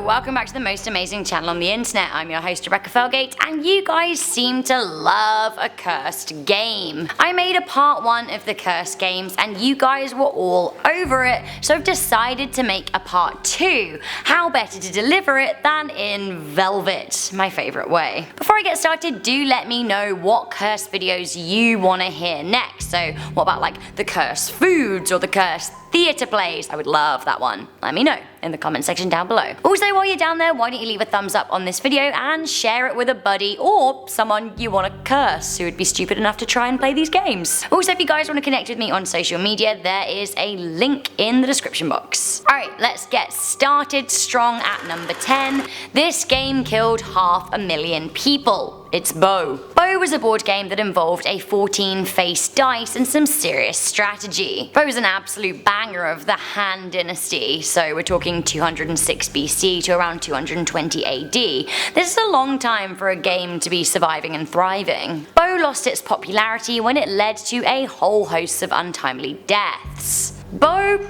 welcome back to the most amazing channel on the internet. I'm your host Rebecca Felgate, and you guys seem to love a cursed game. I made a part 1 of the cursed games and you guys were all over it, so I've decided to make a part 2. How better to deliver it than in velvet, my favourite way. Before I get started, do let me know what cursed videos you want to hear next. So what about like the cursed foods or the cursed theatre plays? I would love that one. Let me know in the comment section down below. Also, while you're down there, why don't you leave a thumbs up on this video and share it with a buddy or someone you want to curse who would be stupid enough to try and play these games. Also, if you guys want to connect with me on social media, there is a link in the description box. Alright, let's get started strong at number 10. This game killed 500,000 people. It's Bo. Bo was a board game that involved a 14-faced dice and some serious strategy. Bo was an absolute banger of the Han Dynasty, so we're talking 206 BC to around 220 AD. This is a long time for a game to be surviving and thriving. Bo lost its popularity when it led to a whole host of untimely deaths. Bo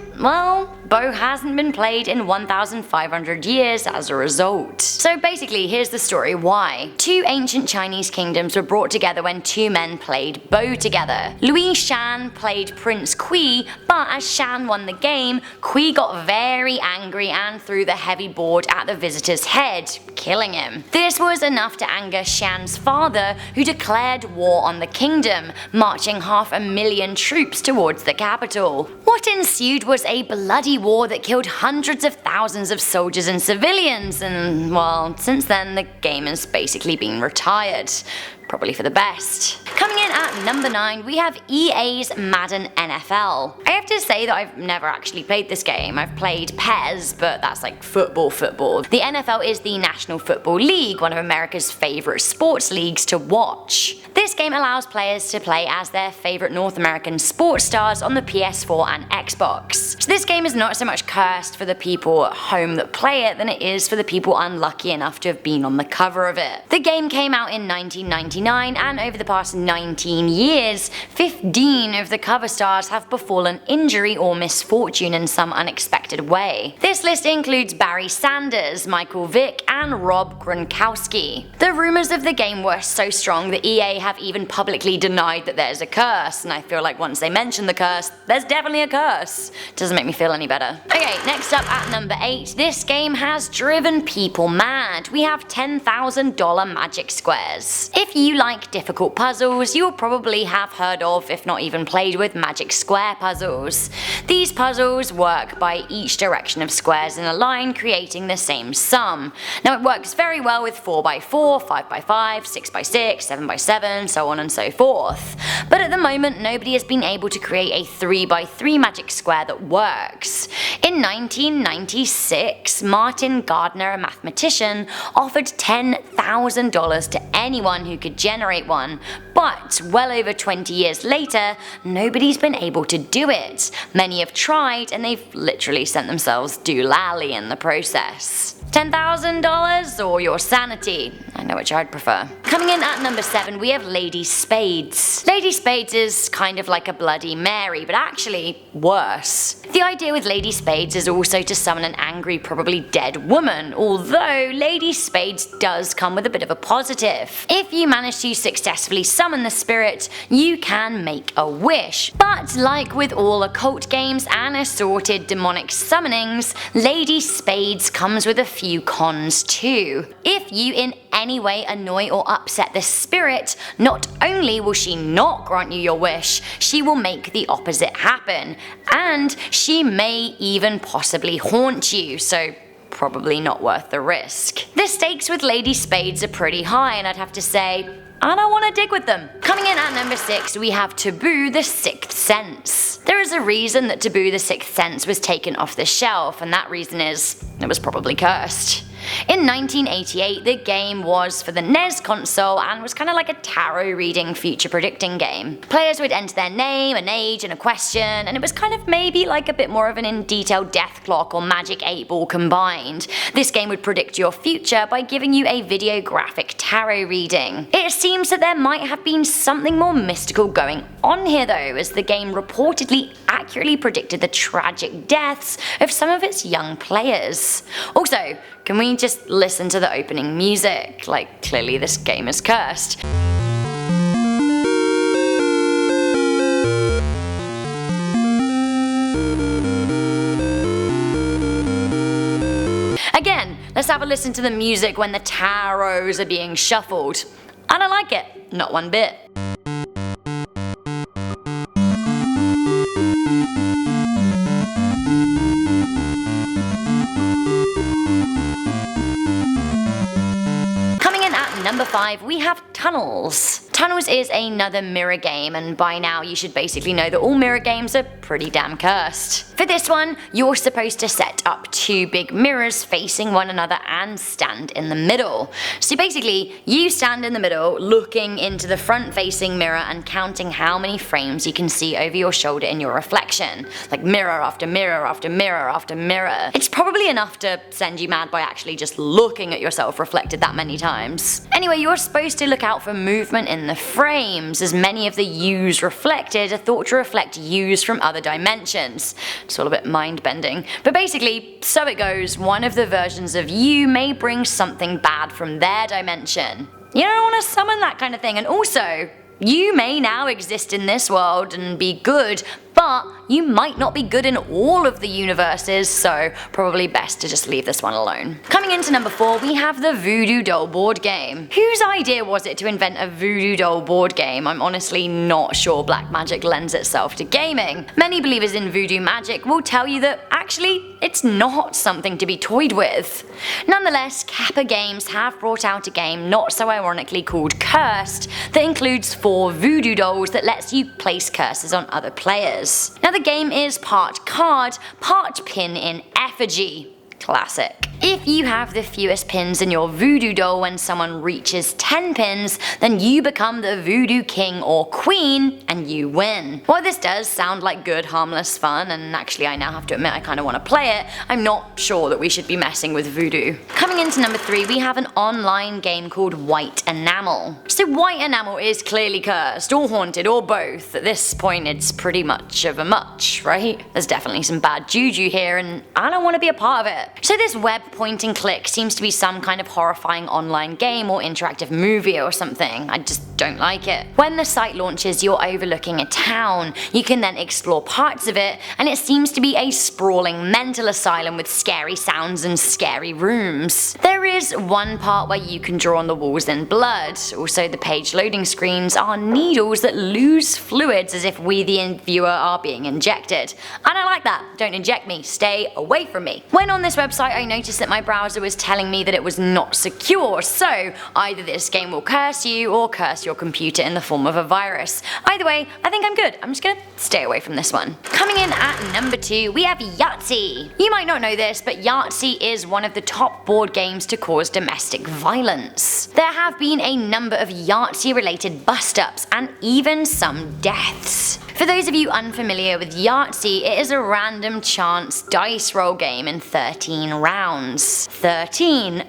hasn't been played in 1,500 years as a result. So basically, here's the story why. 2 ancient Chinese kingdoms were brought together when 2 men played Bo together. Louis Shan played Prince Kui, but as Shan won the game, Kui got very angry and threw the heavy board at the visitor's head, killing him. This was enough to anger Shan's father, who declared war on the kingdom, marching 500,000 troops towards the capital. What ensued was a bloody war that killed hundreds of thousands of soldiers and civilians, and well, since then the game has basically been retired. Probably for the best. Coming in at number 9, we have EA's Madden NFL. I have to say that I've never actually played this game. I've played PES, but that's like football. The NFL is the National Football League, one of America's favourite sports leagues to watch. This game allows players to play as their favourite North American sports stars on the PS4 and Xbox. So this game is not so much cursed for the people at home that play it than it is for the people unlucky enough to have been on the cover of it. The game came out in 1999, and over the past 19 years, 15 of the cover stars have befallen injury or misfortune in some unexpected way. This list includes Barry Sanders, Michael Vick, and Rob Gronkowski. The rumours of the game were so strong that EA have even publicly denied that there's a curse, and I feel like once they mention the curse, there's definitely a curse. Doesn't make me feel any better. Okay, next up at number 8, this game has driven people mad. We have $10,000 magic squares. If you like difficult puzzles, you'll probably have heard of, if not even played with, magic square puzzles. These puzzles work by each direction of squares in a line creating the same sum. Now it works very well with 4x4, 5x5, 6x6, 7x7, so on and so forth. But at the moment nobody has been able to create a 3x3 magic square that works. In 1996, Martin Gardner, a mathematician, offered $10,000 to anyone who could generate one, but well over 20 years later, nobody's been able to do it. Many have tried and they've literally sent themselves doolally in the process. $10,000 or your sanity? I know which I'd prefer. Coming in at number 7, we have Lady Spades. Lady Spades is kind of like a Bloody Mary, but actually worse. The idea with Lady Spades is also to summon an angry, probably dead woman, although Lady Spades does come with a bit of a positive. If you manage to successfully summon the spirit, you can make a wish. But like with all occult games and assorted demonic summonings, Lady Spades comes with a few cons too. If you in any way annoy or upset the spirit, not only will she not grant you your wish, she will make the opposite happen, and she may even possibly haunt you, so probably not worth the risk. The stakes with Lady Spades are pretty high, and I'd have to say, I don't want to dig with them. Coming in at number 6, we have Taboo the Sixth Sense. There is a reason that Taboo the Sixth Sense was taken off the shelf, and that reason is it was probably cursed. In 1988, the game was for the NES console and was kind of like a tarot reading future predicting game. Players would enter their name, an age, and a question, and it was kind of maybe like a bit more of an in-detail Death Clock or Magic 8 Ball combined. This game would predict your future by giving you a videographic tarot reading. It seems that there might have been something more mystical going on here though, as the game reportedly accurately predicted the tragic deaths of some of its young players. Also, can we just listen to the opening music? Like, clearly this game is cursed. Again, let's have a listen to the music when the tarots are being shuffled. I don't like it, not one bit. Coming in at number 5, we have Tunnels. Tunnels is another mirror game, and by now you should basically know that all mirror games are pretty damn cursed. For this one, you're supposed to set up 2 big mirrors facing one another and stand in the middle. So basically, you stand in the middle looking into the front facing mirror and counting how many frames you can see over your shoulder in your reflection. Like mirror after mirror after mirror after mirror. It's probably enough to send you mad by actually just looking at yourself reflected that many times. Anyway, you're supposed to look out for movement in the frames, as many of the U's reflected are thought to reflect U's from other dimensions. It's all a bit mind-bending. But basically, so it goes, one of the versions of you may bring something bad from their dimension. You don't want to summon that kind of thing, and also, you may now exist in this world and be good, but you might not be good in all of the universes, so probably best to just leave this one alone. Coming into number 4, we have the Voodoo Doll board game. Whose idea was it to invent a Voodoo Doll board game? I'm honestly not sure black magic lends itself to gaming. Many believers in voodoo magic will tell you that actually it's not something to be toyed with. Nonetheless, Kappa Games have brought out a game not so ironically called Cursed that includes 4 voodoo dolls that lets you place curses on other players. Now the game is part card, part pin in effigy. Classic. If you have the fewest pins in your voodoo doll when someone reaches 10 pins, then you become the voodoo king or queen and you win. While this does sound like good harmless fun, and actually I now have to admit I kinda wanna play it, I'm not sure that we should be messing with voodoo. Coming into number 3, we have an online game called White Enamel. So White Enamel is clearly cursed, or haunted, or both. At this point it's pretty much of a much, right? There's definitely some bad juju here and I don't want to be a part of it. So this web point and click seems to be some kind of horrifying online game or interactive movie or something. I just don't like it. When the site launches, you're overlooking a town. You can then explore parts of it, and it seems to be a sprawling mental asylum with scary sounds and scary rooms. There is one part where you can draw on the walls in blood. Also, the page loading screens are needles that lose fluids as if we the viewer are being injected. I don't like that. Don't inject me. Stay away from me. When on this website, I noticed that my browser was telling me that it was not secure, so either this game will curse you or curse your computer in the form of a virus. Either way, I think I'm good. I'm just gonna stay away from this one. Coming in at number 2, we have Yahtzee. You might not know this, but Yahtzee is one of the top board games to cause domestic violence. There have been a number of Yahtzee-related bust-ups and even some deaths. For those of you unfamiliar with Yahtzee, it is a random chance dice roll game in 13 rounds. 13.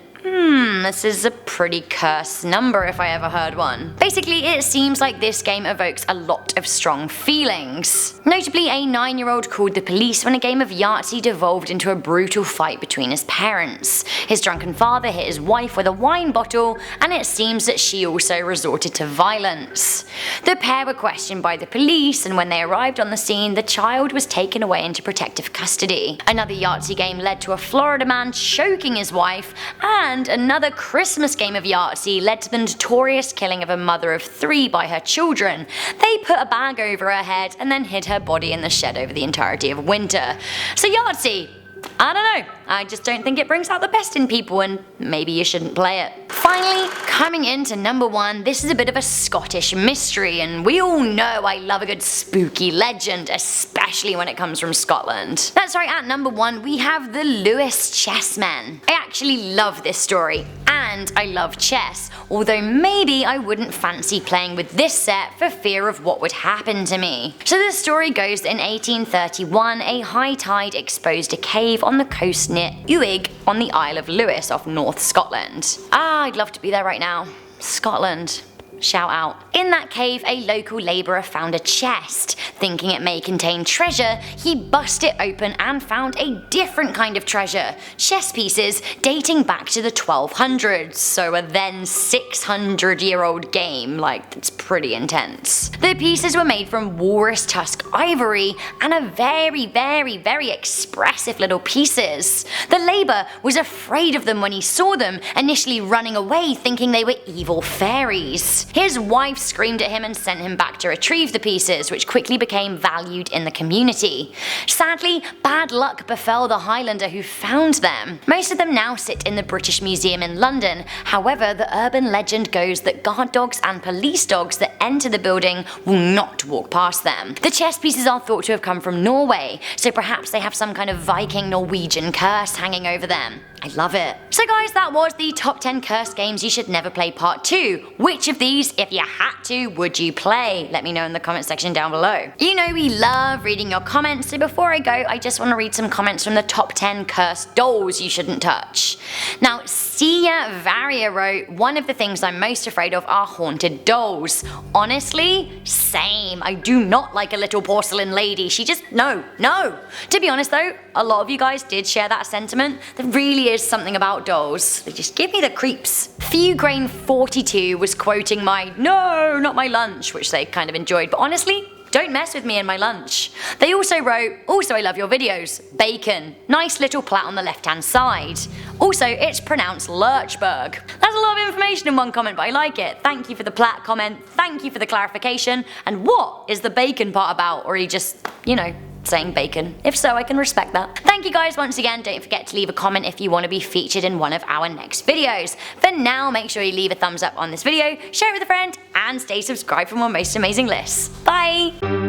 This is a pretty cursed number if I ever heard one. Basically, it seems like this game evokes a lot of strong feelings. Notably, a 9-year-old called the police when a game of Yahtzee devolved into a brutal fight between his parents. His drunken father hit his wife with a wine bottle, and it seems that she also resorted to violence. The pair were questioned by the police, and when they arrived on the scene, the child was taken away into protective custody. Another Yahtzee game led to a Florida man choking his wife, and another Christmas game of Yahtzee led to the notorious killing of a mother of 3 by her children. They put a bag over her head and then hid her body in the shed over the entirety of winter. So Yahtzee, I don't know. I just don't think it brings out the best in people, and maybe you shouldn't play it. Finally, coming into number 1, this is a bit of a Scottish mystery, and we all know I love a good spooky legend, especially when it comes from Scotland. That's right, at number 1 we have the Lewis Chessmen. I actually love this story, and I love chess, although maybe I wouldn't fancy playing with this set for fear of what would happen to me. So the story goes that in 1831 a high tide exposed a cave on the coast near Uig on the Isle of Lewis off North Scotland. I'd love to be there right now. Scotland. Shout out. In that cave, a local labourer found a chest. Thinking it may contain treasure, he bust it open and found a different kind of treasure. Chess pieces dating back to the 1200s, so a then 600-year-old game. Like, that's pretty intense. The pieces were made from walrus tusk ivory and are very expressive little pieces. The labourer was afraid of them when he saw them, initially running away thinking they were evil fairies. His wife screamed at him and sent him back to retrieve the pieces, which quickly became valued in the community. Sadly, bad luck befell the Highlander who found them. Most of them now sit in the British Museum in London. However, the urban legend goes that guard dogs and police dogs that enter the building will not walk past them. The chess pieces are thought to have come from Norway, so perhaps they have some kind of Viking Norwegian curse hanging over them. I love it. So guys, that was the top 10 cursed games you should never play part 2. Which of these, if you had to, would you play? Let me know in the comment section down below. You know we love reading your comments, so before I go, I just want to read some comments from the top 10 cursed dolls you shouldn't touch. Now, Sia Varia wrote, one of the things I'm most afraid of are haunted dolls. Honestly, same. I do not like a little porcelain lady. She just, no. To be honest though, a lot of you guys did share that sentiment. There really is something about dolls. They just give me the creeps. Fewgrain42 was quoting my "no, not my lunch," which they kind of enjoyed, but honestly, don't mess with me and my lunch. They also wrote, also I love your videos. Bacon. Nice little plat on the left hand side. Also, it's pronounced Lurchburg. That's a lot of information in one comment, but I like it. Thank you for the plat comment, thank you for the clarification, and what is the bacon part about? Or are you just, saying bacon? If so, I can respect that. Thank you guys once again. Don't forget to leave a comment if you want to be featured in one of our next videos. For now, make sure you leave a thumbs up on this video, share it with a friend, and stay subscribed for more most amazing lists. Bye!